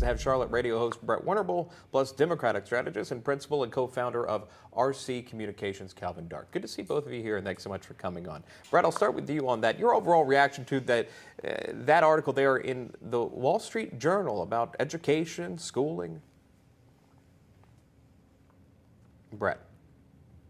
Have Charlotte radio host Brett Winterble, plus Democratic strategist and principal and co-founder of RC Communications, Calvin Dark. Good to see both of you here, and thanks so much for coming on. Brett, I'll start with you on that. Your overall reaction to that article there in the Wall Street Journal about education, schooling. Brett.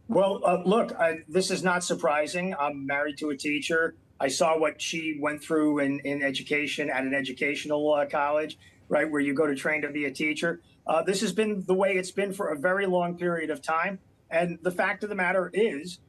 Well, look, this is not surprising. I'm married to a teacher. I saw what she went through in education at an educational college, right, where you go to train to be a teacher. This has been the way it's been for a very long period of time. And the fact of the matter is,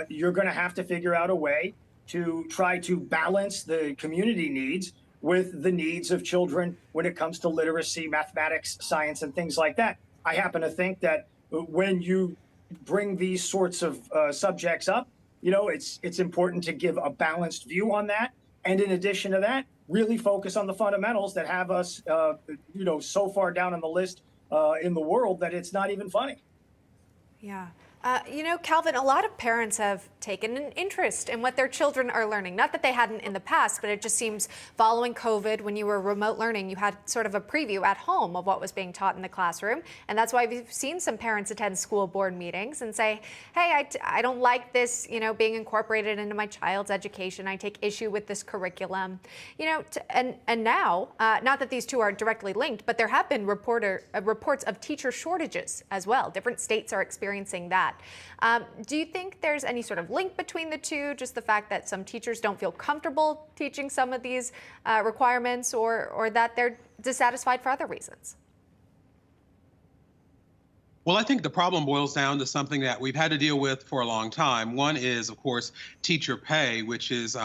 you're going to have to figure out a way to try to balance the community needs with the needs of children when it comes to literacy, mathematics, science, and things like that. I happen to think that when you bring these sorts of subjects up, you know, it's important to give a balanced view on that. And in addition to that, really focus on the fundamentals that have us, you know, so far down on the list in the world that it's not even funny. Yeah. You know, Calvin, a lot of parents have taken an interest in what their children are learning. Not that they hadn't in the past, but it just seems following COVID, when you were remote learning, you had sort of a preview at home of what was being taught in the classroom. And that's why we've seen some parents attend school board meetings and say, hey, I don't like this, you know, being incorporated into my child's education. I take issue with this curriculum. You know, and now, not that these two are directly linked, but there have been reports of teacher shortages as well. Different states are experiencing that. Do you think there's any sort of link between the two, just the fact that some teachers don't feel comfortable teaching some of these requirements, or that they're dissatisfied for other reasons? Well, I think the problem boils down to something that we've had to deal with for a long time. One is, of course, teacher pay, which is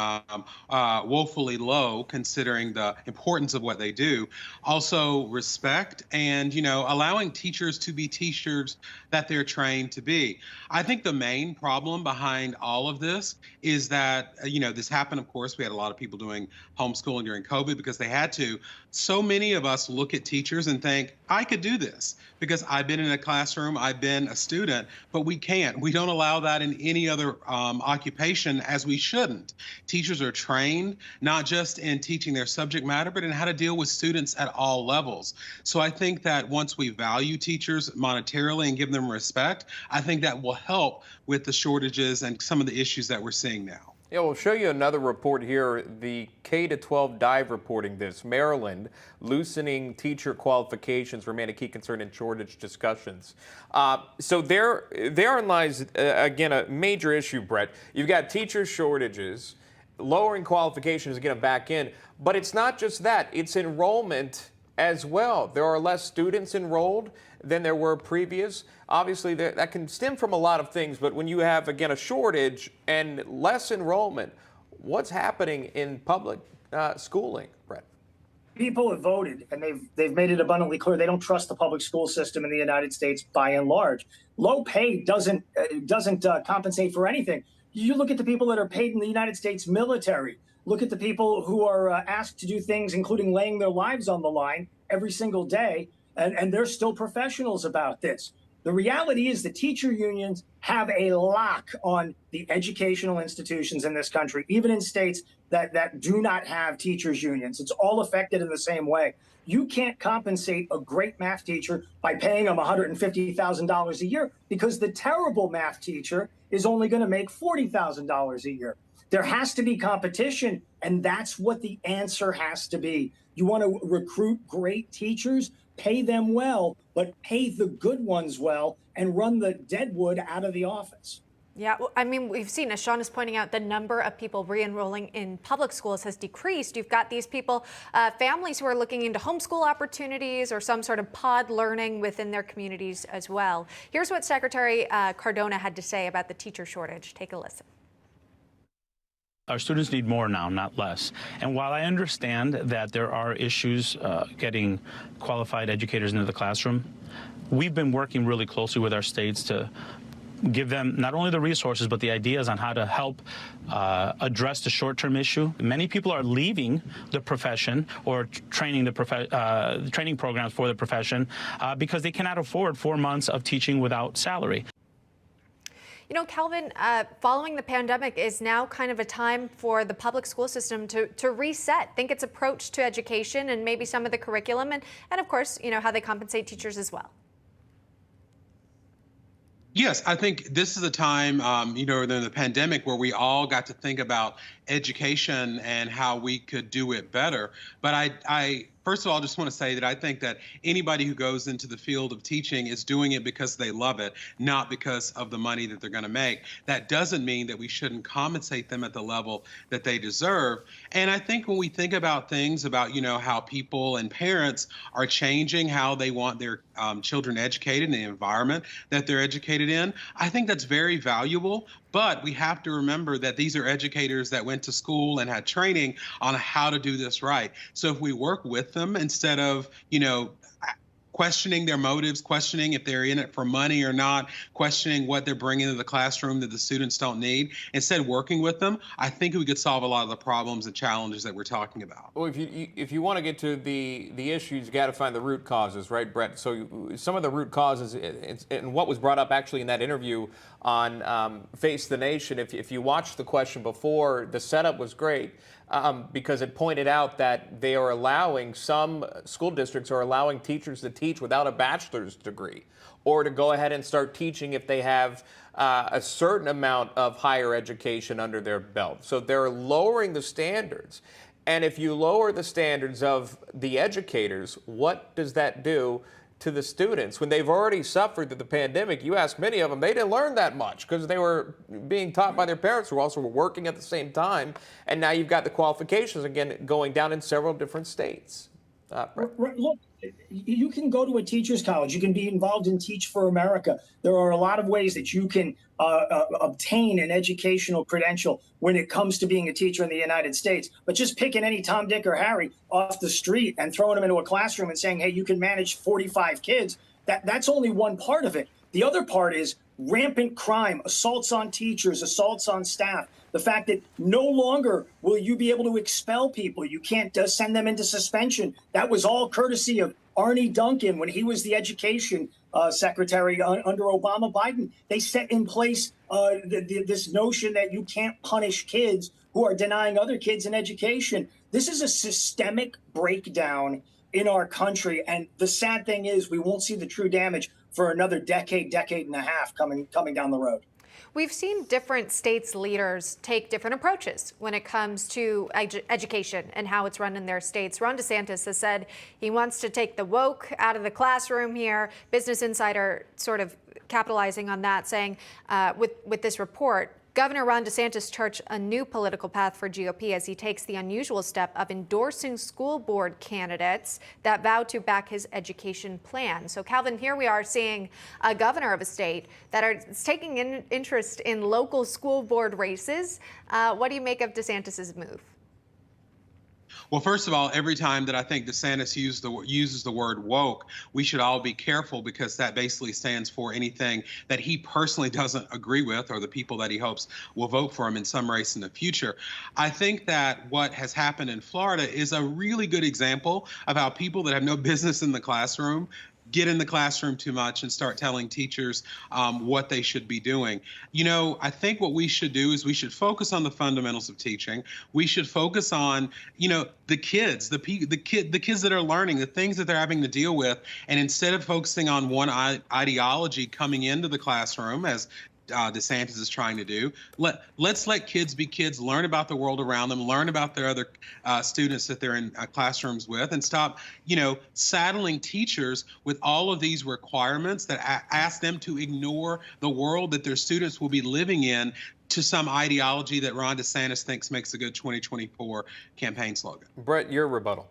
woefully low considering the importance of what they do. Also, respect and, you know, allowing teachers to be teachers that they're trained to be. I think the main problem behind all of this is that, you know, this happened, of course, we had a lot of people doing homeschooling during COVID because they had to. So many of us look at teachers and think, I could do this because I've been in a classroom, I've been a student, but we can't. We don't allow that in any other occupation, as we shouldn't. Teachers are trained not just in teaching their subject matter, but in how to deal with students at all levels. So I think that once we value teachers monetarily and give them respect, I think that will help with the shortages and some of the issues that we're seeing now. Yeah, we'll show you another report here, the K-12 Dive reporting this. Maryland, loosening teacher qualifications remain a key concern in shortage discussions. So therein lies, again, a major issue, Brett. You've got teacher shortages, lowering qualifications to get them back in, but it's not just that, it's enrollment as well. There are less students enrolled than there were previous. Obviously, that can stem from a lot of things, but when you have, again, a shortage and less enrollment, what's happening in public schooling, Brett? People have voted, and they've made it abundantly clear they don't trust the public school system in the United States by and large. Low pay doesn't compensate for anything. You look at the people that are paid in the United States military. Look at the people who are asked to do things, including laying their lives on the line every single day, and they're still professionals about this. The reality is the teacher unions have a lock on the educational institutions in this country, even in states that do not have teachers unions. It's all affected in the same way. You can't compensate a great math teacher by paying them $150,000 a year because the terrible math teacher is only going to make $40,000 a year. There has to be competition, and that's what the answer has to be. You want to recruit great teachers, pay them well, but pay the good ones well and run the deadwood out of the office. Yeah, well, I mean, we've seen, as Sean is pointing out, the number of people re-enrolling in public schools has decreased. You've got these people, families who are looking into homeschool opportunities or some sort of pod learning within their communities as well. Here's what Secretary Cardona had to say about the teacher shortage. Take a listen. Our students need more now, not less. And while I understand that there are issues getting qualified educators into the classroom, we've been working really closely with our states to give them not only the resources, but the ideas on how to help address the short-term issue. Many people are leaving the profession or training programs for the profession because they cannot afford 4 months of teaching without salary. Calvin, following the pandemic is now kind of a time for the public school system to reset, think its approach to education and maybe some of the curriculum and of course, how they compensate teachers as well. Yes, I think this is a time, during the pandemic where we all got to think about education and how we could do it better. But I first of all, just want to say that I think that anybody who goes into the field of teaching is doing it because they love it, not because of the money that they're going to make. That doesn't mean that we shouldn't compensate them at the level that they deserve. And I think when we think about things about, how people and parents are changing how they want their children educated in the environment that they're educated in, I think that's very valuable. But we have to remember that these are educators that went to school and had training on how to do this right. So if we work with them instead of, questioning their motives, questioning if they're in it for money or not, questioning what they're bringing to the classroom that the students don't need, instead of working with them, I think we could solve a lot of the problems and challenges that we're talking about. Well, if you want to get to the issues, you got to find the root causes, right, Brett? So some of the root causes, and what was brought up actually in that interview on Face the Nation, if you watched the question before, the setup was great. Because it pointed out that they are allowing, some school districts are allowing teachers to teach without a bachelor's degree or to go ahead and start teaching if they have a certain amount of higher education under their belt. So they're lowering the standards. And if you lower the standards of the educators, what does that do to the students? When they've already suffered through the pandemic, you ask many of them, they didn't learn that much because they were being taught by their parents who also were working at the same time. And now you've got the qualifications again going down in several different states. Look, you can go to a teacher's college. You can be involved in Teach for America. There are a lot of ways that you can obtain an educational credential when it comes to being a teacher in the United States. But just picking any Tom, Dick, or Harry off the street and throwing them into a classroom and saying, hey, you can manage 45 kids, that's only one part of it. The other part is rampant crime, assaults on teachers, assaults on staff. The fact that no longer will you be able to expel people. You can't send them into suspension. That was all courtesy of Arne Duncan when he was the education secretary under Obama Biden. They set in place this notion that you can't punish kids who are denying other kids an education. This is a systemic breakdown in our country. And the sad thing is we won't see the true damage for another decade and a half coming down the road. We've seen different states' leaders take different approaches when it comes to education and how it's run in their states. Ron DeSantis has said he wants to take the woke out of the classroom here. Business Insider sort of capitalizing on that, saying with this report, Governor Ron DeSantis charts a new political path for GOP as he takes the unusual step of endorsing school board candidates that vow to back his education plan. So, Calvin, here we are seeing a governor of a state that is taking an interest in local school board races. What do you make of DeSantis's move? Well, first of all, every time that I think DeSantis uses the word woke, we should all be careful because that basically stands for anything that he personally doesn't agree with or the people that he hopes will vote for him in some race in the future. I think that what has happened in Florida is a really good example of how people that have no business in the classroom get in the classroom too much and start telling teachers what they should be doing. I think what we should do is we should focus on the fundamentals of teaching. We should focus on, the kids, the kids that are learning, the things that they're having to deal with. And instead of focusing on one ideology coming into the classroom, as DeSantis is trying to do, let's let kids be kids, learn about the world around them, learn about their other students that they're in classrooms with, and stop, saddling teachers with all of these requirements that ask them to ignore the world that their students will be living in to some ideology that Ron DeSantis thinks makes a good 2024 campaign slogan. Brett, your rebuttal.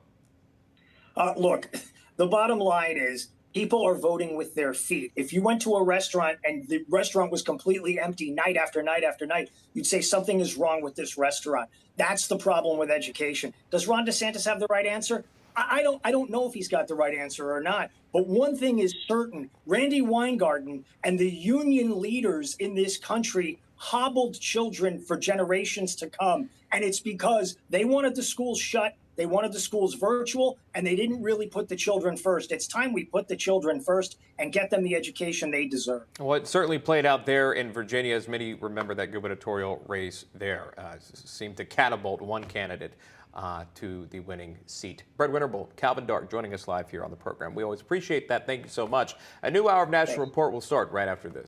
Look, the bottom line is people are voting with their feet. If you went to a restaurant and the restaurant was completely empty night after night after night, you'd say something is wrong with this restaurant. That's the problem with education. Does Ron DeSantis have the right answer? I don't know if he's got the right answer or not. But one thing is certain, Randy Weingarten and the union leaders in this country hobbled children for generations to come. And it's because they wanted the schools shut They wanted the schools virtual, and they didn't really put the children first. It's time we put the children first and get them the education they deserve. Well, it certainly played out there in Virginia, as many remember that gubernatorial race there. Seemed to catapult one candidate to the winning seat. Brett Winterbolt, Calvin Dark joining us live here on the program. We always appreciate that. Thank you so much. A new hour of National Report will start right after this.